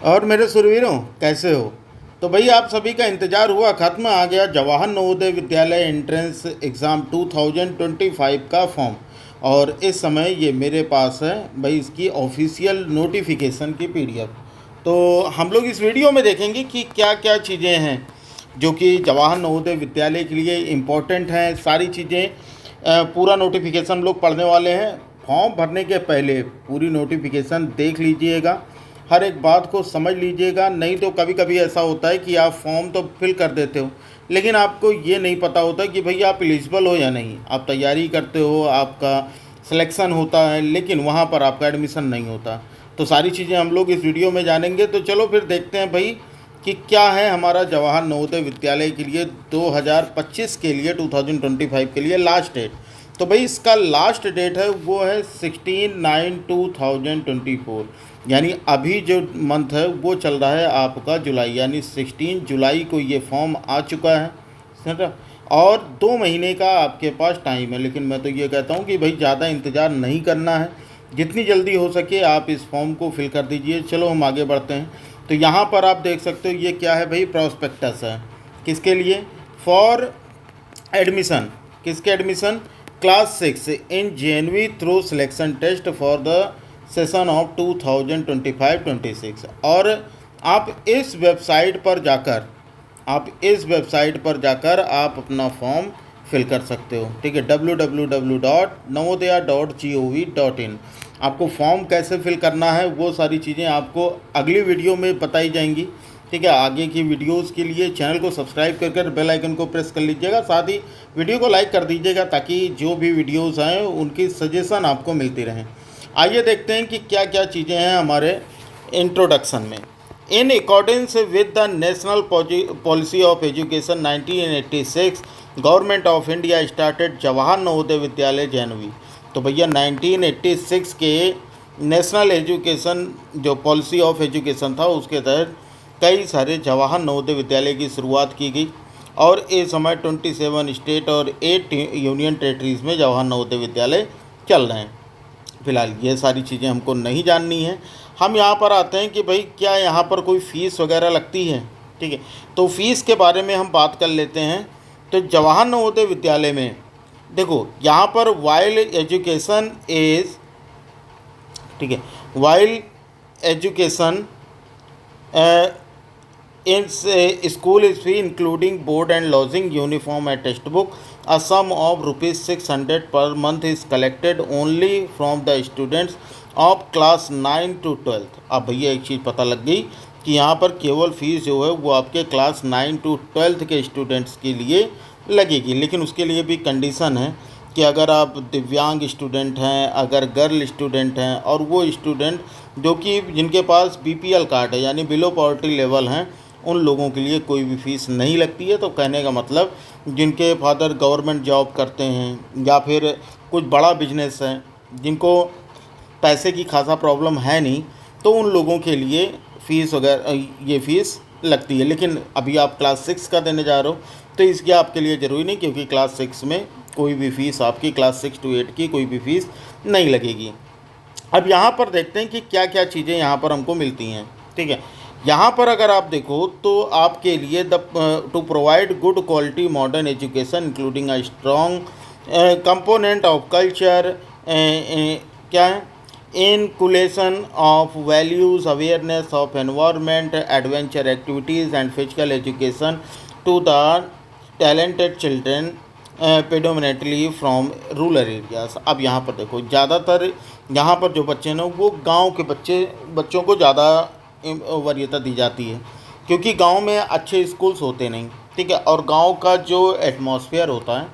और मेरे सुरवीरों, कैसे हो? तो भाई आप सभी का इंतज़ार हुआ ख़त्म। आ गया जवाहर नवोदय विद्यालय एंट्रेंस एग्ज़ाम 2025 का फॉर्म। और इस समय ये मेरे पास है भाई, इसकी ऑफिशियल नोटिफिकेशन की पीडीएफ। तो हम लोग इस वीडियो में देखेंगे कि क्या क्या चीज़ें हैं जो कि जवाहर नवोदय विद्यालय के लिए इम्पोर्टेंट हैं। सारी चीज़ें पूरा नोटिफिकेशन हम लोग पढ़ने वाले हैं। फॉर्म भरने के पहले पूरी नोटिफिकेशन देख लीजिएगा, हर एक बात को समझ लीजिएगा। नहीं तो कभी कभी ऐसा होता है कि आप फॉर्म तो फिल कर देते हो, लेकिन आपको ये नहीं पता होता कि भई आप एलिजिबल हो या नहीं। आप तैयारी करते हो, आपका सिलेक्शन होता है, लेकिन वहाँ पर आपका एडमिशन नहीं होता। तो सारी चीज़ें हम लोग इस वीडियो में जानेंगे। तो चलो फिर देखते हैं भाई कि क्या है हमारा जवाहर नवोदय विद्यालय के लिए 2025 के लिए 2025 के लिए लास्ट डेट। तो भाई इसका लास्ट डेट है वो है 16/9/2024, यानी अभी जो मंथ है वो चल रहा है आपका जुलाई, यानी 16 जुलाई को ये फॉर्म आ चुका है, समझा। और 2 महीने का आपके पास टाइम है। लेकिन मैं तो ये कहता हूँ कि भाई ज़्यादा इंतज़ार नहीं करना है, जितनी जल्दी हो सके आप इस फॉर्म को फिल कर दीजिए। चलो हम आगे बढ़ते हैं। तो यहाँ पर आप देख सकते हो ये क्या है भाई, प्रॉस्पेक्टस है। किसके लिए? For admission. किसके एडमिशन? Class 6 in JNV through selection test for the session of 2025-26। और आप इस वेबसाइट पर जाकर आप अपना फॉर्म फिल कर सकते हो। ठीक है, www.navodaya.gov.in। आपको फॉर्म कैसे फिल करना है वो सारी चीज़ें आपको अगली वीडियो में बताई जाएंगी। ठीक है, आगे की वीडियोस के लिए चैनल को सब्सक्राइब कर बेल आइकन को प्रेस कर लीजिएगा। साथ ही वीडियो को लाइक कर दीजिएगा ताकि जो भी वीडियोस आएँ उनकी सजेशन आपको मिलती रहें। आइए देखते हैं कि क्या क्या चीज़ें हैं हमारे इंट्रोडक्शन में। In accordance with the national policy of education 1986, government of India started Jawahar Navodaya Vidyalaya JNV. तो भैया 1986 के नेशनल एजुकेशन जो पॉलिसी ऑफ एजुकेशन था उसके तहत कई सारे जवाहर नवोदय विद्यालय की शुरुआत की गई। और इस समय 27 स्टेट और 8 यूनियन टेरिटरीज़ में जवाहर नवोदय विद्यालय चल रहे हैं। फिलहाल ये सारी चीज़ें हमको नहीं जाननी है। हम यहाँ पर आते हैं कि भाई क्या यहाँ पर कोई फ़ीस वगैरह लगती है। ठीक है, तो फ़ीस के बारे में हम बात कर लेते हैं। तो जवाहर नवोदय विद्यालय में देखो, यहाँ पर वाइल एजुकेशन इज़, ठीक है, while education in school is fee including board and lodging uniform and text book, a sum of ₹600 per month is collected only from the students of class 9 to 12। अब भैया एक चीज़ पता लग गई कि यहाँ पर केवल फ़ीस जो है वो आपके क्लास 9 to 12 के स्टूडेंट्स के लिए लगेगी। लेकिन उसके लिए भी कंडीशन है कि अगर आप दिव्यांग स्टूडेंट हैं, अगर गर्ल स्टूडेंट हैं, और वो स्टूडेंट जो कि जिनके पास बीपीएल कार्ड है यानी बिलो पॉवर्टी लेवल हैं, उन लोगों के लिए कोई भी फ़ीस नहीं लगती है। तो कहने का मतलब जिनके फादर गवर्नमेंट जॉब करते हैं या फिर कुछ बड़ा बिजनेस है, जिनको पैसे की खासा प्रॉब्लम है नहीं, तो उन लोगों के लिए फ़ीस वगैरह ये फ़ीस लगती है। लेकिन अभी आप क्लास 6 का देने जा रहे हो तो इसकी आपके लिए ज़रूरी नहीं, क्योंकि क्लास 6 में कोई भी फ़ीस आपकी क्लास 6 to 8 की कोई भी फ़ीस नहीं लगेगी। अब यहाँ पर देखते हैं कि क्या क्या चीज़ें यहाँ पर हमको मिलती हैं। ठीक है, यहाँ पर अगर आप देखो तो आपके लिए to provide good quality modern education including a strong component of culture, क्या है, inculcation of values, awareness of environment, adventure activities and physical education to the talented children predominantly from rural areas. अब यहाँ पर देखो, ज़्यादातर यहाँ पर जो बच्चे हैं वो गांव के बच्चों को ज़्यादा वरीयता दी जाती है, क्योंकि गांव में अच्छे स्कूल्स होते नहीं। ठीक है, और गांव का जो एटमॉस्फेयर होता है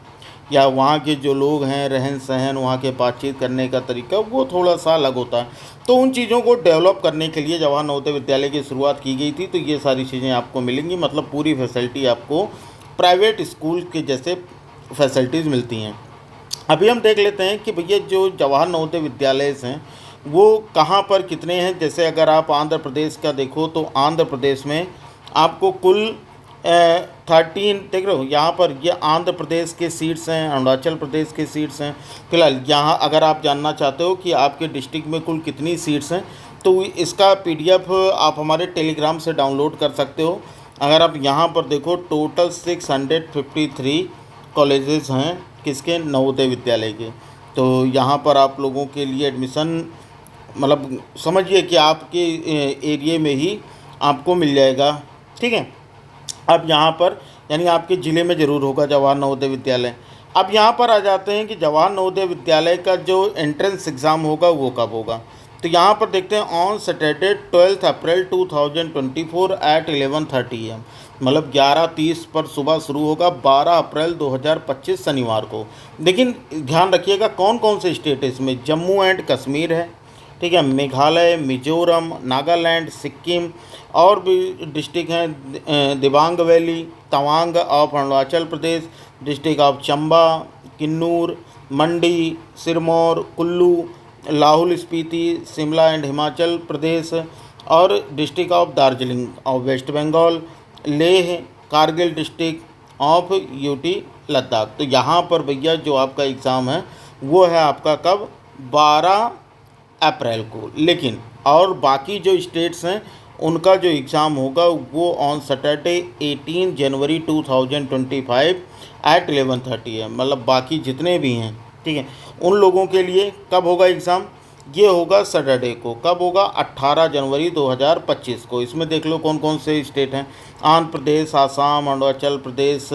या वहाँ के जो लोग हैं, रहन सहन, वहाँ के बातचीत करने का तरीका वो थोड़ा सा अलग होता है। तो उन चीज़ों को डेवलप करने के लिए जवाहर नवोदय विद्यालय की शुरुआत की गई थी। तो ये सारी चीज़ें आपको मिलेंगी, मतलब पूरी फैसिलिटी आपको प्राइवेट स्कूल के जैसे फैसिलिटीज़ मिलती हैं। अभी हम देख लेते हैं कि भैया जो जवाहर नवोदय विद्यालय हैं वो कहाँ पर कितने हैं। जैसे अगर आप आंध्र प्रदेश का देखो तो आंध्र प्रदेश में आपको कुल 13 देख रहे हो, यहाँ पर ये आंध्र प्रदेश के सीट्स हैं, अरुणाचल प्रदेश के सीट्स हैं। फिलहाल यहाँ अगर आप जानना चाहते हो कि आपके डिस्ट्रिक्ट में कुल कितनी सीट्स हैं तो इसका पीडीएफ आप हमारे टेलीग्राम से डाउनलोड कर सकते हो। अगर आप यहाँ पर देखो, टोटल 653 कॉलेजेस हैं किसके, नवोदय विद्यालय के। तो यहाँ पर आप लोगों के लिए एडमिशन मतलब समझिए कि आपके एरिए में ही आपको मिल जाएगा, ठीक है। अब यहाँ पर यानी आपके ज़िले में ज़रूर होगा जवाहर नवोदय विद्यालय। अब यहाँ पर आ जाते हैं कि जवाहर नवोदय विद्यालय का जो एंट्रेंस एग्ज़ाम होगा वो कब होगा। तो यहाँ पर देखते हैं, on Saturday 12 April 2024 at 11:30 AM, मतलब 11:30 पर सुबह शुरू होगा, 12 अप्रैल 2025 शनिवार को। लेकिन ध्यान रखिएगा कौन कौन से स्टेट है इसमें, जम्मू एंड कश्मीर है, ठीक है, मेघालय, मिजोरम, नागालैंड, सिक्किम, और भी डिस्ट्रिक्ट हैं, Dibang valley, Tawang of Arunachal Pradesh, district of Chamba, Kinnaur, Mandi, Sirmaur, Kullu, Lahaul Spiti, Shimla and Himachal Pradesh, और district of Darjeeling of west Bengal, Leh, Kargil district of UT Ladakh. तो यहाँ पर भैया जो आपका एग्ज़ाम है वो है आपका कब, 12 अप्रैल को। लेकिन और बाकी जो स्टेट्स हैं उनका जो एग्ज़ाम होगा वो ऑन सैटरडे 18 जनवरी 2025 एट 11:30 है। मतलब बाकी जितने भी हैं, ठीक है, उन लोगों के लिए कब होगा एग्ज़ाम, ये होगा सैटरडे को। कब होगा, 18 जनवरी 2025 को। इसमें देख लो कौन कौन से स्टेट हैं, आंध्र प्रदेश, आसाम, अरुणाचल प्रदेश,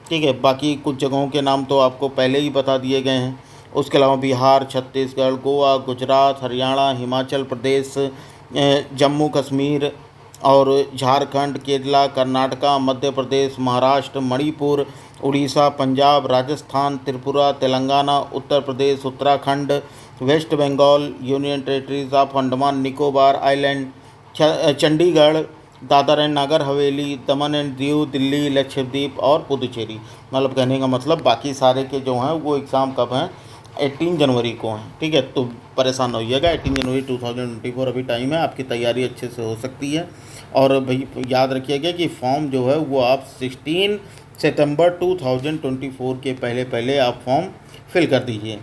ठीक है। बाकी कुछ जगहों के नाम तो आपको पहले ही बता दिए गए हैं। उसके अलावा बिहार, छत्तीसगढ़, गोवा, गुजरात, हरियाणा, हिमाचल प्रदेश, जम्मू कश्मीर और Jharkhand, Kerala, Karnataka, Madhya Pradesh, Maharashtra, Manipur, Orissa, Punjab, Rajasthan, Tripura, Telangana, Uttar Pradesh, Uttarakhand, west Bengal, union territories of Andaman Nicobar island, Chandigarh, Dadra and Nagar Haveli, Daman and Diu, Delhi, Lakshadweep और पुदुचेरी। मतलब कहने का मतलब बाकी सारे के जो हैं वो एग्ज़ाम कब हैं, 18 जनवरी को हैं, ठीक है। तो परेशान न होइएगा, 18 जनवरी 2024 अभी टाइम है, आपकी तैयारी अच्छे से हो सकती है। और भाई याद रखिएगा कि फॉर्म जो है वो आप 16 सितंबर 2024 के पहले पहले आप फॉर्म फिल कर दीजिए।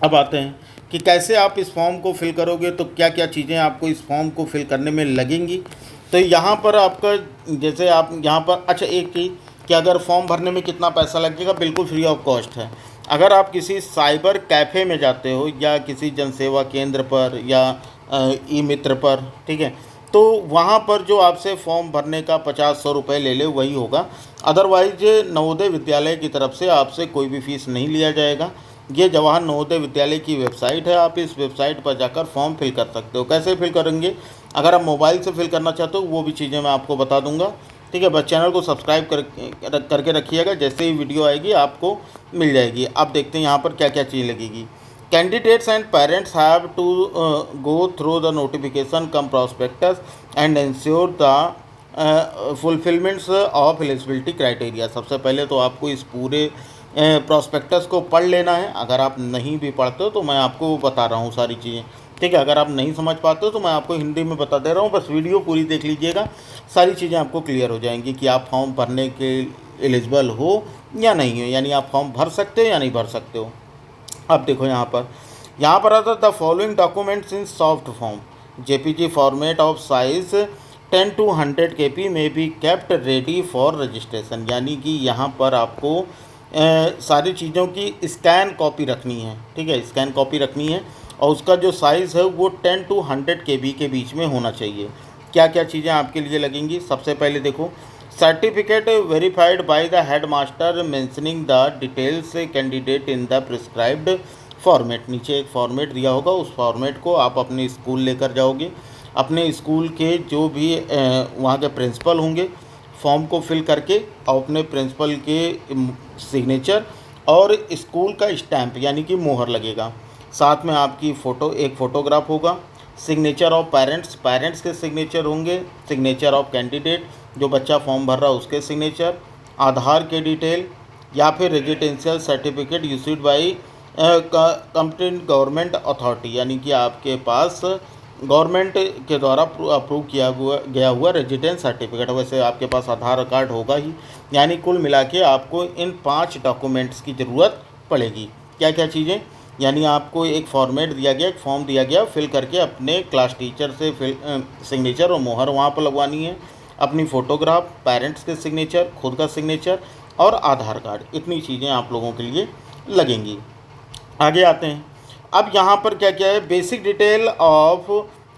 अब आते हैं कि कैसे आप इस फॉर्म को फिल करोगे, तो क्या क्या चीज़ें आपको इस फॉर्म को फिल करने में लगेंगी। तो यहाँ पर आपका जैसे आप यहाँ पर, अच्छा एक चीज़ कि अगर फॉर्म भरने में कितना पैसा लगेगा, बिल्कुल फ्री ऑफ कॉस्ट है। अगर आप किसी साइबर कैफ़े में जाते हो या किसी जनसेवा केंद्र पर या ई मित्र पर, ठीक है, तो वहाँ पर जो आपसे फॉर्म भरने का 50-100 रुपये ले ले वही होगा। अदरवाइज नवोदय विद्यालय की तरफ से आपसे कोई भी फीस नहीं लिया जाएगा। ये जवाहर नवोदय विद्यालय की वेबसाइट है, आप इस वेबसाइट पर जाकर फॉर्म फिल कर सकते हो। कैसे फिल करेंगे, अगर आप मोबाइल से फिल करना चाहते हो वो भी चीज़ें मैं आपको बता दूंगा, ठीक है। बस चैनल को सब्सक्राइब करके रखिएगा, जैसे ही वीडियो आएगी आपको मिल जाएगी। अब देखते हैं यहाँ पर क्या क्या चीज़ लगेगी। Candidates and parents have to go through the notification cum prospectus and ensure the fulfilments of eligibility criteria. सबसे पहले तो आपको इस पूरे प्रॉस्पेक्टस को पढ़ लेना है। अगर आप नहीं भी पढ़ते हो तो मैं आपको बता रहा हूँ सारी चीज़ें, ठीक है। अगर आप नहीं समझ पाते हो तो मैं आपको हिंदी में बता दे रहा हूँ, बस वीडियो पूरी देख लीजिएगा, सारी चीज़ें आपको क्लियर हो जाएंगी कि आप फॉर्म भरने के एलिजिबल हो या नहीं हो, यानी आप फॉर्म भर सकते हो या नहीं भर सकते हो। अब देखो यहाँ पर आता the following documents in soft form JPG format of size 10 to 100 kb में be kept ready for registration. यानी कि यहाँ पर आपको सारी चीज़ों की स्कैन कॉपी रखनी है, ठीक है, स्कैन कॉपी रखनी है और उसका जो साइज़ है वो 10 to 100 kb के बीच में होना चाहिए। क्या क्या चीज़ें आपके लिए लगेंगी, सबसे पहले देखो, certificate verified by the head master mentioning the details candidate in the prescribed format. नीचे एक फॉर्मेट दिया होगा, उस फॉर्मेट को आप अपने स्कूल लेकर जाओगे। अपने स्कूल के जो भी वहाँ के प्रिंसिपल होंगे, फॉर्म को फिल करके और अपने प्रिंसिपल के सिग्नेचर और स्कूल का स्टैंप यानी कि मोहर लगेगा। साथ में आपकी फ़ोटो, एक फ़ोटोग्राफ होगा, सिग्नेचर ऑफ पेरेंट्स के सिग्नेचर होंगे, सिग्नेचर ऑफ कैंडिडेट जो बच्चा फॉर्म भर रहा है उसके सिग्नेचर, आधार के डिटेल या फिर residential certificate issued by competent government authority, यानी कि आपके पास गवर्नमेंट के द्वारा अप्रूव किया गया हुआ रेजिडेंस सर्टिफिकेट। वैसे आपके पास आधार कार्ड होगा ही, यानी कुल मिला के आपको इन 5 डॉक्यूमेंट्स की ज़रूरत पड़ेगी। क्या क्या चीज़ें, यानी आपको एक फॉर्मेट दिया गया, एक फॉर्म दिया गया, फिल करके अपने क्लास टीचर से सिग्नेचर और मोहर वहाँ पर लगवानी है, अपनी फ़ोटोग्राफ, पेरेंट्स के सिग्नेचर, खुद का सिग्नेचर और आधार कार्ड, इतनी चीज़ें आप लोगों के लिए लगेंगी। आगे आते हैं। अब यहाँ पर क्या क्या है, basic detail of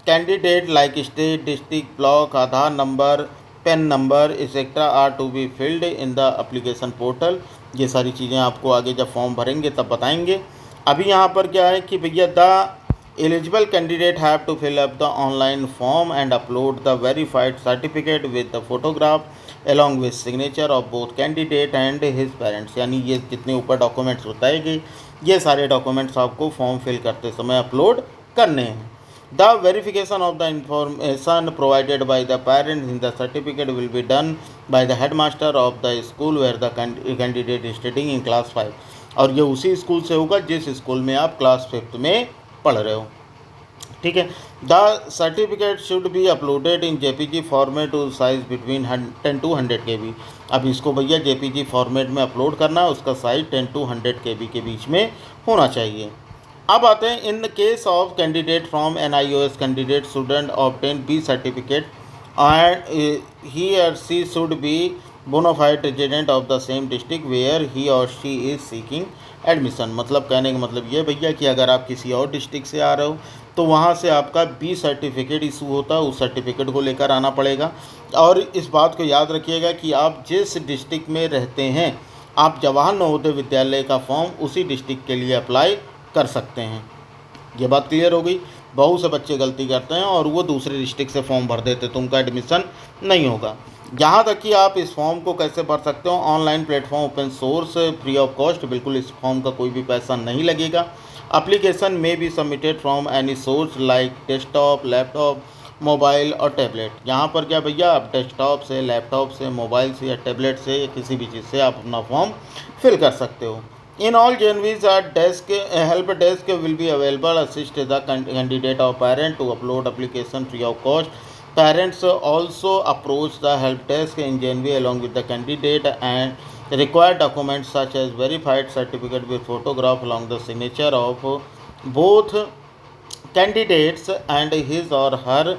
candidate like state, district, block, Aadhaar number, PAN number etcetera are to be filled in the application portal. ये सारी चीज़ें आपको आगे जब फॉर्म भरेंगे तब बताएंगे। अभी यहाँ पर क्या है कि भैया the eligible candidate have to fill up the online form and upload the verified certificate with the photograph along with signature of both candidate and his parents। यानी ये जितने ऊपर डॉक्यूमेंट्स बताएंगे ये सारे डॉक्यूमेंट्स आपको फॉर्म फिल करते समय अपलोड करने हैं। The verification of the information provided by the parents in the certificate will be done by the headmaster of the school where the candidate studying in class 5। और ये उसी school से होगा जिस स्कूल में आप क्लास 5 में पढ़ रहे हो। ठीक है। The certificate should be uploaded in JPG format to size between 10 to 100 KB। अब इसको भैया जेपीजी फॉर्मेट में अपलोड करना है, उसका साइज 10 to 100 KB के बीच में होना चाहिए। अब आते हैं, in case of candidate from NIOS candidate student obtain B certificate and he or she should be bona fide resident of the same district where he or she is seeking admission. मतलब कहने का मतलब ये भैया कि अगर आप किसी और डिस्ट्रिक्ट से आ रहे हो तो वहाँ से आपका बी सर्टिफिकेट इशू होता है, उस सर्टिफिकेट को लेकर आना पड़ेगा। और इस बात को याद रखिएगा कि आप जिस डिस्ट्रिक्ट में रहते हैं आप जवाहर नवोदय विद्यालय का फॉर्म उसी डिस्ट्रिक्ट के लिए अप्लाई कर सकते हैं। ये बात क्लियर हो गई। बहुत से बच्चे गलती करते हैं और वो दूसरे डिस्ट्रिक्ट से फॉर्म भर देते तो उनका एडमिशन नहीं होगा। यहाँ तक कि आप इस फॉर्म को कैसे भर सकते हो, online platform open source free of cost, बिल्कुल इस फॉर्म का कोई भी पैसा नहीं लगेगा। एप्लीकेशन में be submitted from any source like desktop, laptop, mobile और टैबलेट। यहाँ पर क्या भैया आप डेस्कटॉप से, लैपटॉप से, मोबाइल से या टैबलेट से या किसी भी चीज़ से आप अपना फॉर्म फिल कर सकते हो। In all JNVs, help desk will be available. Assist the candidate or parent to upload application free of cost. Parents also approach the help desk in JNV along with the candidate and require documents such as verified certificate with photograph along the signature of both candidates and his or her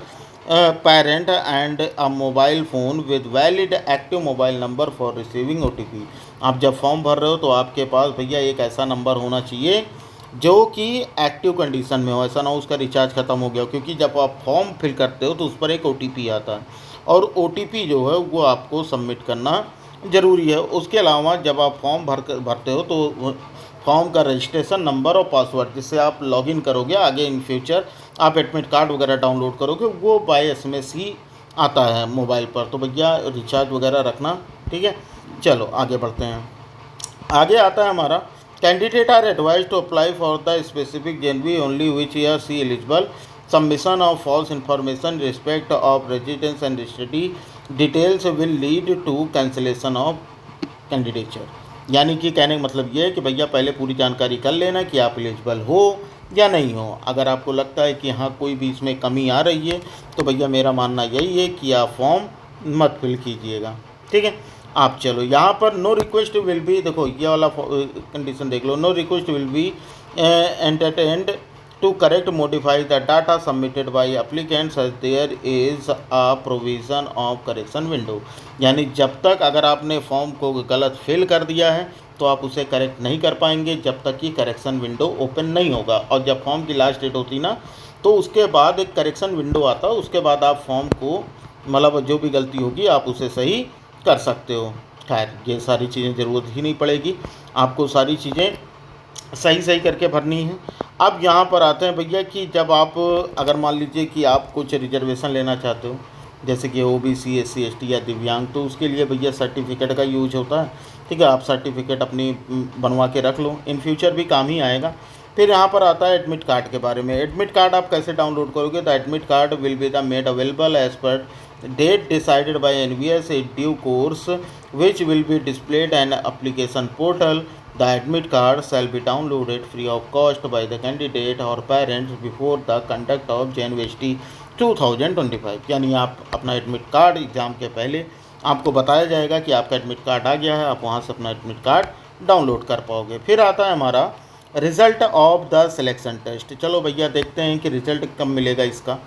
parent and a mobile phone with valid active mobile number for receiving OTP। आप जब form भर रहे हो तो आपके पास भैया एक ऐसा नंबर होना चाहिए जो कि एक्टिव कंडीशन में हो, ऐसा ना हो उसका रिचार्ज ख़त्म हो गया हो, क्योंकि जब आप फॉर्म फिल करते हो तो उस पर एक OTP आता है और OTP जो है वो आपको सबमिट करना ज़रूरी है। उसके अलावा जब आप फॉर्म भरते हो तो फॉर्म का रजिस्ट्रेशन नंबर और पासवर्ड जिससे आप लॉगिन करोगे आगे इन फ्यूचर आप एडमिट कार्ड वगैरह डाउनलोड करोगे वो बाय SMS ही आता है मोबाइल पर। तो भैया रिचार्ज वगैरह रखना, ठीक है। चलो आगे बढ़ते हैं। आगे आता है हमारा, candidate are advise to apply for the specific JNV only which he or she eligible. Submission of false information respect of residence and study details will lead to cancellation of candidature. यानी कि कहने का मतलब ये है कि भैया पहले पूरी जानकारी कर लेना कि आप एलिजिबल हो या नहीं हो। अगर आपको लगता है कि हाँ कोई भी इसमें कमी आ रही है तो भैया मेरा मानना यही है कि आप फॉर्म मत फिल कीजिएगा, ठीक है। आप चलो यहाँ पर नो रिक्वेस्ट विल बी, देखो ये वाला कंडीशन देख लो, no request will be entertained to correct modify the data submitted by applicants as there is a provision of correction window. यानी जब तक अगर आपने फॉर्म को गलत फिल कर दिया है तो आप उसे करेक्ट नहीं कर पाएंगे जब तक कि करेक्शन विंडो ओपन नहीं होगा। और जब फॉर्म की लास्ट डेट होती ना तो उसके बाद एक करेक्शन विंडो आता है, उसके बाद आप फॉर्म को मतलब जो भी गलती होगी आप उसे सही कर सकते हो। खैर ये सारी चीज़ें ज़रूरत ही नहीं पड़ेगी, आपको सारी चीज़ें सही करके भरनी है। अब यहाँ पर आते हैं भैया कि जब आप अगर मान लीजिए कि आप कुछ रिजर्वेशन लेना चाहते हो जैसे कि OBC, SC, ST या दिव्यांग, तो उसके लिए भैया सर्टिफिकेट का यूज होता है, ठीक है। आप सर्टिफिकेट अपनी बनवा के रख लो, इन फ्यूचर भी काम ही आएगा। फिर यहाँ पर आता है एडमिट कार्ड के बारे में। एडमिट कार्ड आप कैसे डाउनलोड करोगे? The admit card will be the made available as per date decided by NVS in due course which will be displayed an application portal। The admit card shall be downloaded free of cost by the candidate or parents before the conduct of JNVST 2025। यानी आप अपना admit card exam के पहले आपको बताया जाएगा कि आपका एडमिट कार्ड आ गया है, आप वहाँ से अपना एडमिट कार्ड डाउनलोड कर पाओगे। फिर आता है हमारा result of the selection test. चलो भैया देखते हैं कि रिजल्ट कब मिलेगा इसका,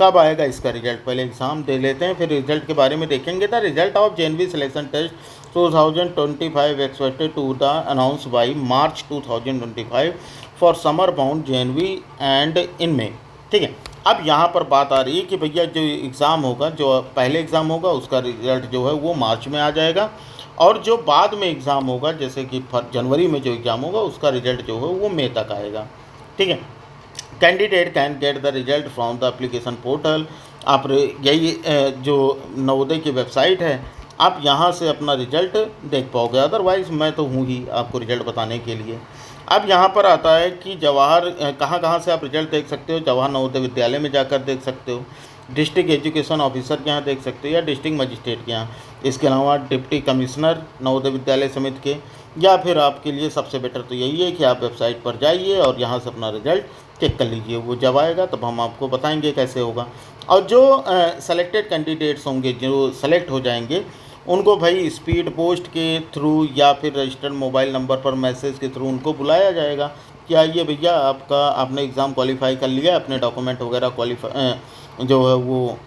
कब आएगा इसका रिजल्ट। पहले एग्ज़ाम दे लेते हैं फिर रिजल्ट के बारे में देखेंगे। The result of JNV selection test 2025 expected to the announce by March 2025 for summer bound JNV and इन में। ठीक है, अब यहाँ पर बात आ रही है कि भैया जो एग्ज़ाम होगा, जो पहले एग्ज़ाम होगा उसका रिजल्ट जो है वो मार्च में आ जाएगा, और जो बाद में एग्ज़ाम होगा जैसे कि जनवरी में जो एग्ज़ाम होगा उसका रिजल्ट जो है वो मई तक आएगा। ठीक है, candidate can get the result from the application portal. आप यही जो नवोदय की वेबसाइट है, आप यहाँ से अपना रिजल्ट देख पाओगे, अदरवाइज़ मैं तो हूँ ही आपको रिजल्ट बताने के लिए। अब यहाँ पर आता है कि जवाहर कहाँ कहाँ से आप रिजल्ट देख सकते हो। जवाहर नवोदय विद्यालय में जाकर देख सकते हो, डिस्ट्रिक्ट एजुकेशन ऑफिसर के यहाँ देख सकते हो, या डिस्ट्रिक्ट मजिस्ट्रेट के यहाँ। इसके अलावा डिप्टी कमिश्नर नवोदय विद्यालय समिति के, या फिर आपके लिए सबसे बेटर तो यही है कि आप वेबसाइट पर जाइए और यहाँ से अपना रिजल्ट चेक कर लीजिए। वो जब आएगा तब हम आपको बताएंगे कैसे होगा। और जो सेलेक्टेड कैंडिडेट्स होंगे, जो सेलेक्ट हो जाएंगे, उनको भाई स्पीड पोस्ट के थ्रू या फिर रजिस्टर्ड मोबाइल नंबर पर मैसेज के थ्रू उनको बुलाया जाएगा कि आइए भैया आपने एग्ज़ाम क्वालिफाई कर लिया, अपने डॉक्यूमेंट वगैरह जो है वो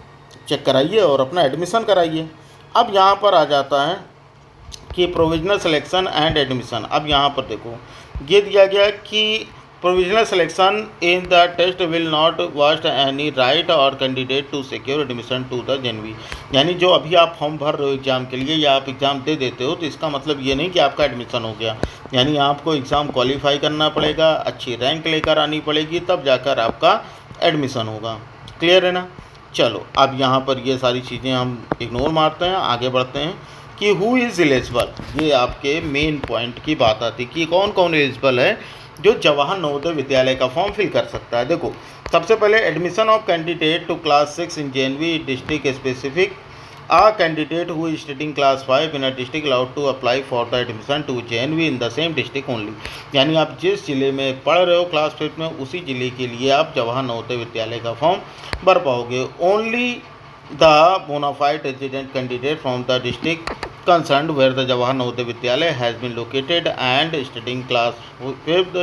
चेक कराइए और अपना एडमिशन कराइए। अब यहाँ पर आ जाता है कि प्रोविजनल सिलेक्शन एंड एडमिशन। अब यहाँ पर देखो ये दिया गया कि provisional selection in the test will not vest any right on candidate to secure admission to the JNV. यानी जो अभी आप फॉर्म भर रहे हो एग्ज़ाम के लिए या आप एग्ज़ाम दे देते हो, तो इसका मतलब ये नहीं कि आपका एडमिशन हो गया। यानी आपको एग्ज़ाम क्वालिफाई करना पड़ेगा, अच्छी रैंक लेकर आनी पड़ेगी, तब जाकर आपका एडमिशन होगा। क्लियर है ना। चलो अब यहाँ पर ये सारी चीज़ें हम इग्नोर मारते हैं, आगे बढ़ते हैं कि हु इज़ एलिजिबल। ये आपके मेन पॉइंट की बात आती कि कौन कौन एलिजिबल है जो जवाहर नवोदय विद्यालय का फॉर्म फिल कर सकता है। देखो सबसे पहले admission of candidate to class 6 in JNV district specific. A candidate who is studying class 5 in a district allowed to apply for the admission to JNV in the same district only। यानी आप जिस ज़िले में पढ़ रहे हो class 5 में, उसी ज़िले के लिए आप जवाहर नवोदय विद्यालय का फॉर्म भर पाओगे। Only the bonafide resident candidate from the district concerned where the Jawahar Navodaya Vidyalaya has been located and studying class 5th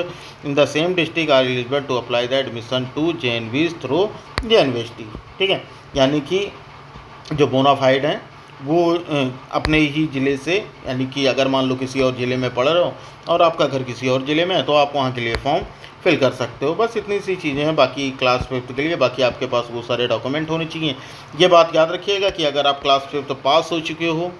in the same district are eligible to apply the admission to JNVs through JNVST। ठीक है, यानी कि जो bonafide हैं वो अपने ही ज़िले से, यानी कि अगर मान लो किसी और ज़िले में पढ़ रहे हो और आपका घर किसी और ज़िले में है, तो आप वहाँ के लिए फॉर्म फिल कर सकते हो। बस इतनी सी चीज़ें हैं बाकी क्लास 5th के लिए। बाकी आपके पास वो सारे डॉक्यूमेंट होने चाहिए। ये बात याद रखिएगा कि अगर आप क्लास 5th पास हो चुके हो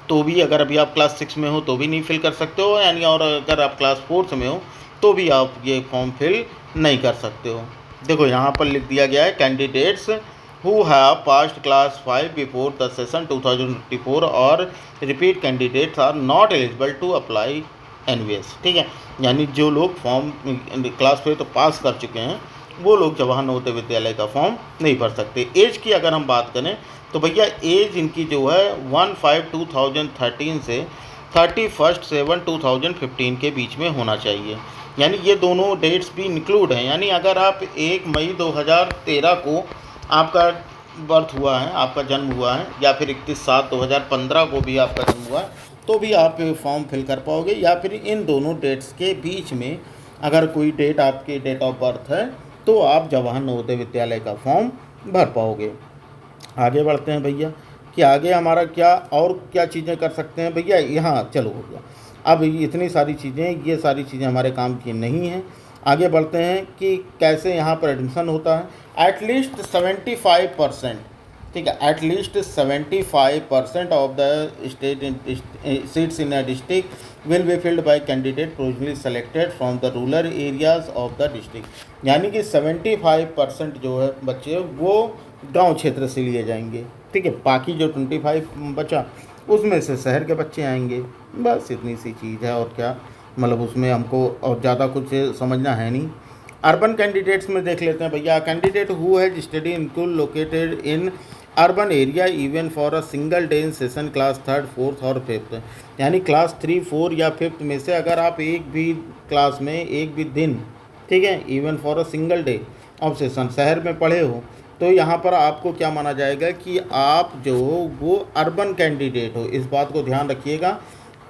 तो भी, अगर अभी आप क्लास 6 में हो तो भी नहीं फिल कर सकते हो, यानी और अगर आप क्लास 4th में हो तो भी आप ये फॉर्म फिल नहीं कर सकते हो। देखो यहाँ पर लिख दिया गया है candidates who have passed class 5 before the session 2024 और repeat candidates are not eligible to apply NVS। ठीक है, यानी जो लोग फॉर्म क्लास 5 तो पास कर चुके हैं वो लोग जवाहर नवोदय विद्यालय का फॉर्म नहीं भर सकते। एज की अगर हम बात करें तो भैया एज इनकी जो है 1/5/2013 से 31/7/2015 के बीच में होना चाहिए। यानी ये दोनों डेट्स भी इंक्लूड हैं। यानी अगर आप 1 मई 2013 को आपका बर्थ हुआ है, आपका जन्म हुआ है, या फिर 31/7/2015 को भी आपका जन्म हुआ है, तो भी आप फॉर्म फिल कर पाओगे। या फिर इन दोनों डेट्स के बीच में अगर कोई डेट आपके डेट ऑफ बर्थ है तो आप जवाहर नवोदय विद्यालय का फॉर्म भर पाओगे। आगे बढ़ते हैं भैया कि आगे हमारा क्या और क्या चीज़ें कर सकते हैं भैया। यहाँ चलो भैया, अब इतनी सारी चीज़ें, ये सारी चीज़ें हमारे काम की नहीं हैं। आगे बढ़ते हैं कि कैसे यहाँ पर एडमिशन होता है। एटलीस्ट 75%, ठीक है, at least 75% of the state seats in a district will be filled by candidate provisionally selected from the rural areas of the district. यानी कि 75% जो है बच्चे वो गांव क्षेत्र से लिए जाएंगे। ठीक है, बाकी जो 25 बचा उसमें से शहर के बच्चे आएंगे। बस इतनी सी चीज़ है, और क्या मतलब उसमें हमको और ज़्यादा कुछ समझना है नहीं। अर्बन कैंडिडेट्स में देख लेते हैं भैया। Candidate who has study in school located in urban area even for a single day in session class 3rd 4th और 5th। यानी क्लास 3 4 या 5th में से अगर आप एक भी क्लास में एक भी दिन, ठीक है, even for a single day of session शहर में पढ़े हो, तो यहाँ पर आपको क्या माना जाएगा कि आप जो वो अर्बन कैंडिडेट हो। इस बात को ध्यान रखिएगा,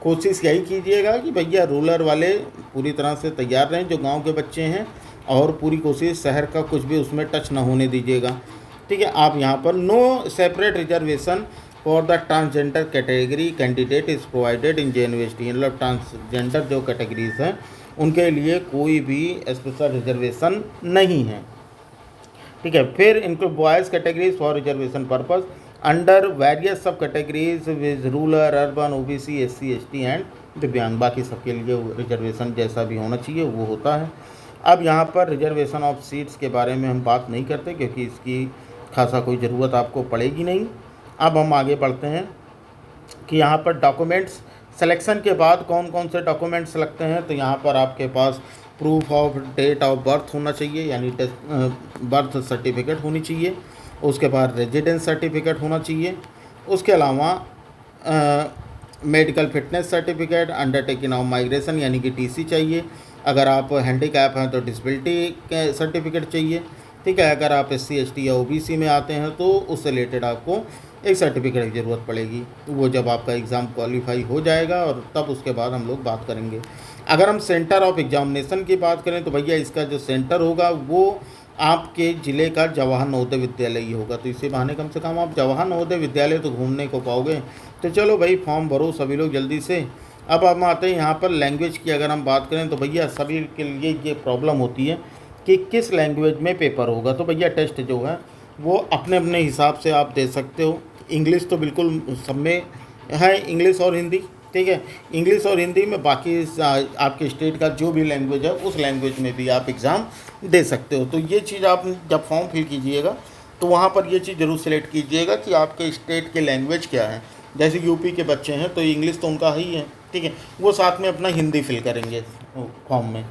कोशिश यही कीजिएगा कि भैया रूरल वाले पूरी तरह से तैयार रहें, जो गांव के बच्चे हैं, और पूरी कोशिश शहर का कुछ भी उसमें टच ना होने दीजिएगा। ठीक है, आप यहाँ पर no separate reservation for the transgender category candidate is provided in university, मतलब ट्रांसजेंडर जो कैटेगरीज हैं उनके लिए कोई भी स्पेशल रिजर्वेशन नहीं है। ठीक है, फिर इनको boys categories for reservation purpose under various sub categories with rural, urban, OBC, SC, ST and divyang, बाकी सबके लिए रिजर्वेशन जैसा भी होना चाहिए वो होता है। अब यहाँ पर रिजर्वेशन ऑफ सीट्स के बारे में हम बात नहीं करते क्योंकि इसकी खासा कोई ज़रूरत आपको पड़ेगी नहीं। अब हम आगे बढ़ते हैं कि यहाँ पर डॉक्यूमेंट्स सिलेक्शन के बाद कौन कौन से डॉक्यूमेंट्स लगते हैं। तो यहाँ पर आपके पास proof of date of birth होना चाहिए, यानी बर्थ सर्टिफिकेट होनी चाहिए। उसके बाद रेजिडेंस सर्टिफिकेट होना चाहिए। उसके अलावा medical fitness certificate, undertaking of migration यानी कि टीसी चाहिए। अगर आप हैंडीकैप हैं तो डिसेबिलिटी सर्टिफिकेट चाहिए। ठीक है, अगर आप एससी, एसटी या ओबीसी में आते हैं तो उससे रिलेटेड आपको एक सर्टिफिकेट की ज़रूरत पड़ेगी। वो जब आपका एग्ज़ाम क्वालिफाई हो जाएगा और तब उसके बाद हम लोग बात करेंगे। अगर हम सेंटर ऑफ एग्जामिनेशन की बात करें तो भैया इसका जो सेंटर होगा वो आपके ज़िले का जवाहर नवोदय विद्यालय ही होगा। तो इसी बहाने कम से कम आप जवाहर नवोदय विद्यालय तो घूमने को पाओगे। तो चलो भाई फॉर्म भरो सभी लोग जल्दी से। अब हम आते हैं यहाँ पर लैंग्वेज की अगर हम बात करें तो भैया सभी के लिए ये प्रॉब्लम होती है कि किस लैंग्वेज में पेपर होगा। तो भैया टेस्ट जो है वो अपने अपने हिसाब से आप दे सकते हो। इंग्लिश तो बिल्कुल सब में है, इंग्लिश और हिंदी। ठीक है, इंग्लिश और हिंदी में, बाकी आपके स्टेट का जो भी लैंग्वेज है उस लैंग्वेज में भी आप एग्ज़ाम दे सकते हो। तो ये चीज़ आप जब फॉर्म फिल कीजिएगा तो वहाँ पर ये चीज़ ज़रूर सेलेक्ट कीजिएगा कि आपके स्टेट के लैंग्वेज क्या है। जैसे यूपी के बच्चे हैं तो इंग्लिश तो उनका ही है, ठीक है, वो साथ में अपना हिंदी फिल करेंगे फॉर्म में,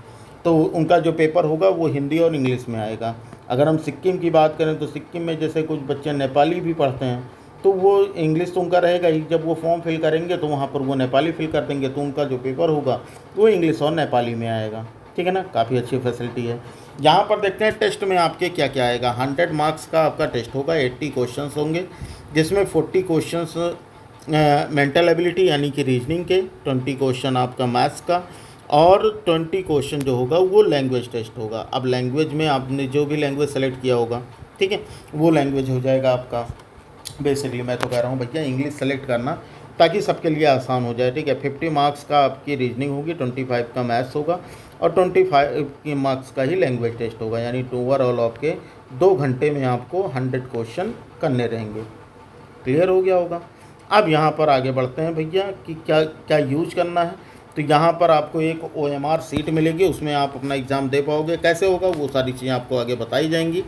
तो उनका जो पेपर होगा वो हिंदी और इंग्लिश में आएगा। अगर हम सिक्किम की बात करें तो सिक्किम में जैसे कुछ बच्चे नेपाली भी पढ़ते हैं तो वो इंग्लिश तो उनका रहेगा ही, जब वो फॉर्म फिल करेंगे तो वहाँ पर वो नेपाली फिल कर देंगे तो उनका जो पेपर होगा वो इंग्लिश और नेपाली में आएगा। ठीक है ना, काफ़ी अच्छी फैसिलिटी है। यहाँ पर देखते हैं टेस्ट में आपके क्या क्या आएगा। 100 मार्क्स का आपका टेस्ट होगा, 80 क्वेश्चन होंगे, जिसमें 40 क्वेश्चन मेंटल एबिलिटी यानी कि रीजनिंग के, 20 क्वेश्चन आपका मैथ्स का, और 20 क्वेश्चन जो होगा वो लैंग्वेज टेस्ट होगा। अब लैंग्वेज में आपने जो भी लैंग्वेज सेलेक्ट किया होगा, ठीक है, वो लैंग्वेज हो जाएगा आपका। बेसिकली मैं तो कह रहा हूँ भैया इंग्लिश सेलेक्ट करना ताकि सबके लिए आसान हो जाए। ठीक है, 50 मार्क्स का आपकी रीजनिंग होगी, 25 का मैथ्स होगा और 25 मार्क्स का ही लैंग्वेज टेस्ट होगा, यानी ओवरऑल आपके 2 घंटे में आपको 100 क्वेश्चन करने रहेंगे। क्लियर हो गया होगा। अब यहाँ पर आगे बढ़ते हैं भैया कि क्या क्या यूज करना है। तो यहाँ पर आपको एक OMR सीट मिलेगी, उसमें आप अपना एग्ज़ाम दे पाओगे। कैसे होगा वो सारी चीज़ें आपको आगे बताई जाएंगी।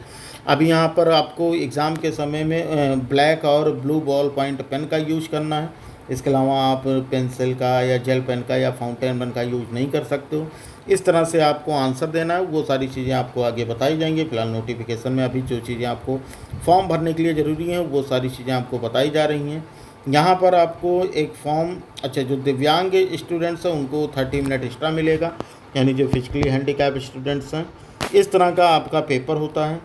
अभी यहाँ पर आपको एग्ज़ाम के समय में ब्लैक और ब्लू बॉल पॉइंट पेन का यूज करना है। इसके अलावा आप पेंसिल का या जेल पेन का या फाउंटेन पेन का यूज नहीं कर सकते हो। इस तरह से आपको आंसर देना है, वो सारी चीज़ें आपको आगे बताई जाएंगी। फिलहाल नोटिफिकेशन में अभी जो चीज़ें आपको फॉर्म भरने के लिए ज़रूरी हैं वो सारी चीज़ें आपको बताई जा रही हैं। यहाँ पर आपको एक फॉर्म, अच्छा, जो दिव्यांग स्टूडेंट्स हैं उनको 30 मिनट एक्स्ट्रा मिलेगा, यानी जो फिजिकली हैंडीकैप स्टूडेंट्स हैं। इस तरह का आपका पेपर होता है।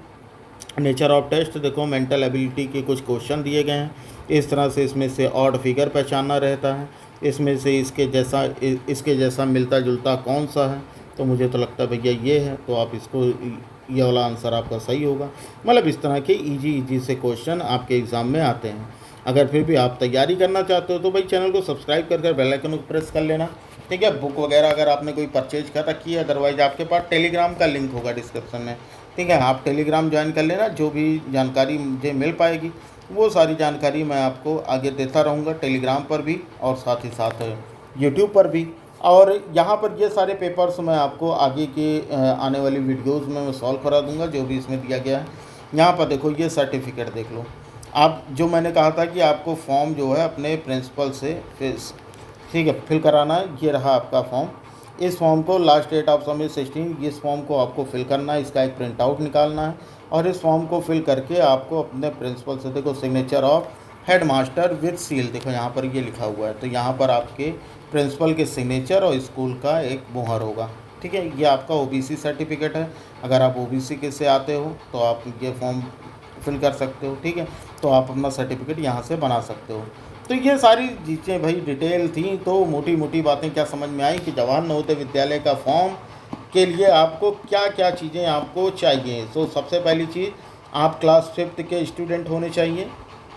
नेचर ऑफ टेस्ट देखो, मेंटल एबिलिटी के कुछ क्वेश्चन दिए गए हैं। इस तरह से इसमें से ऑड फिगर पहचानना रहता है, इसमें से इसके जैसा मिलता जुलता कौन सा है। तो मुझे तो लगता है भैया ये है, तो आप इसको, ये वाला आंसर आपका सही होगा। मतलब इस तरह के इजी से क्वेश्चन आपके एग्ज़ाम में आते हैं। अगर फिर भी आप तैयारी करना चाहते हो तो भाई चैनल को सब्सक्राइब कर बेल आइकन को प्रेस कर लेना। ठीक है, बुक वगैरह अगर आपने कोई परचेज कर रखी है, अदरवाइज आपके पास टेलीग्राम का लिंक होगा डिस्क्रिप्शन में। ठीक है, आप टेलीग्राम ज्वाइन कर लेना, जो भी जानकारी मुझे मिल पाएगी वो सारी जानकारी मैं आपको आगे देता रहूँगा टेलीग्राम पर भी और साथ ही साथ यूट्यूब पर भी। और यहाँ पर ये सारे पेपर्स मैं आपको आगे के आने वाली वीडियोज़ में मैं सॉल्व करा दूँगा, जो भी इसमें दिया गया है। यहाँ पर देखो, ये सर्टिफिकेट देख लो आप, जो मैंने कहा था कि आपको फॉर्म जो है अपने प्रिंसिपल से ठीक है फिल कराना है। ये रहा आपका फॉर्म। इस फॉर्म को लास्ट डेट ऑफ सबमिट 16, इस फॉर्म को आपको फिल करना है, इसका एक प्रिंट आउट निकालना है और इस फॉर्म को फिल करके आपको अपने प्रिंसिपल से, देखो signature of head master with seal, देखो यहाँ पर ये लिखा हुआ है। तो यहाँ पर आपके प्रिंसिपल के सिग्नेचर और स्कूल का एक मोहर होगा। ठीक है, ये आपका OBC सर्टिफिकेट है। अगर आप OBC के से आते हो तो आप ये फॉर्म फिल कर सकते हो। ठीक है, तो आप अपना सर्टिफिकेट यहाँ से बना सकते हो। तो ये सारी चीज़ें भाई डिटेल थी, तो मोटी मोटी बातें क्या समझ में आई कि जवाहर नवोदय विद्यालय का फॉर्म के लिए आपको क्या क्या चीज़ें आपको चाहिए। तो सबसे पहली चीज़, आप क्लास 5th के स्टूडेंट होने चाहिए,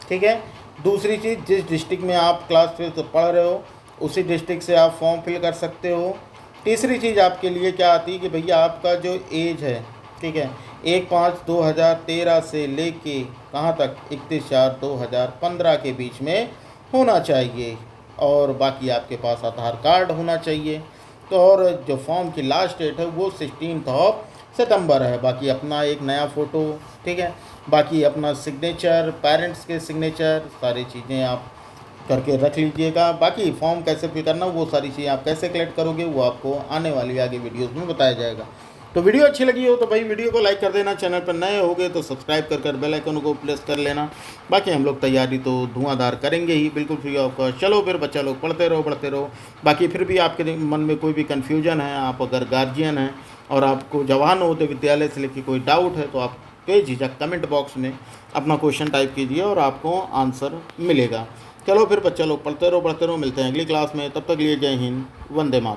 ठीक है। दूसरी चीज़, जिस डिस्ट्रिक्ट में आप क्लास 5th पढ़ रहे हो उसी डिस्ट्रिक्ट से आप फॉर्म फिल कर सकते हो। तीसरी चीज़ आपके लिए क्या आती है कि भैया आपका जो एज है, ठीक है, 1/5/2013 से लेके कहाँ तक, 31/4/2015 के बीच में होना चाहिए। और बाकी आपके पास आधार कार्ड होना चाहिए। तो और जो फॉर्म की लास्ट डेट है वो 16 सितंबर है। बाकी अपना एक नया फ़ोटो, ठीक है, बाकी अपना सिग्नेचर, पेरेंट्स के सिग्नेचर, सारी चीज़ें आप करके रख लीजिएगा। बाकी फॉर्म कैसे फिल करना, वो सारी चीज़ें आप कैसे कलेक्ट करोगे वो आपको आने वाली आगे वीडियोस में बताया जाएगा। तो वीडियो अच्छी लगी हो तो भाई वीडियो को लाइक कर देना, चैनल पर नए होगे तो सब्सक्राइब कर बेल आइकन को प्रेस कर लेना। बाकी हम लोग तैयारी तो धुआंधार करेंगे ही, बिल्कुल फ्री ऑफ कॉस्ट। चलो फिर बच्चा लोग पढ़ते रहो। बाकी फिर भी आपके मन में कोई भी कन्फ्यूजन है, आप अगर गार्जियन हैं और आपको जवाहर नवोदय विद्यालय से लेकर कोई डाउट है तो आप बेझिझक कमेंट बॉक्स में अपना क्वेश्चन टाइप कीजिए और आपको आंसर मिलेगा। चलो फिर बच्चा लोग पढ़ते रहो। मिलते हैं अगली क्लास में, तब तक लिए जय हिंद, वंदे मातरम।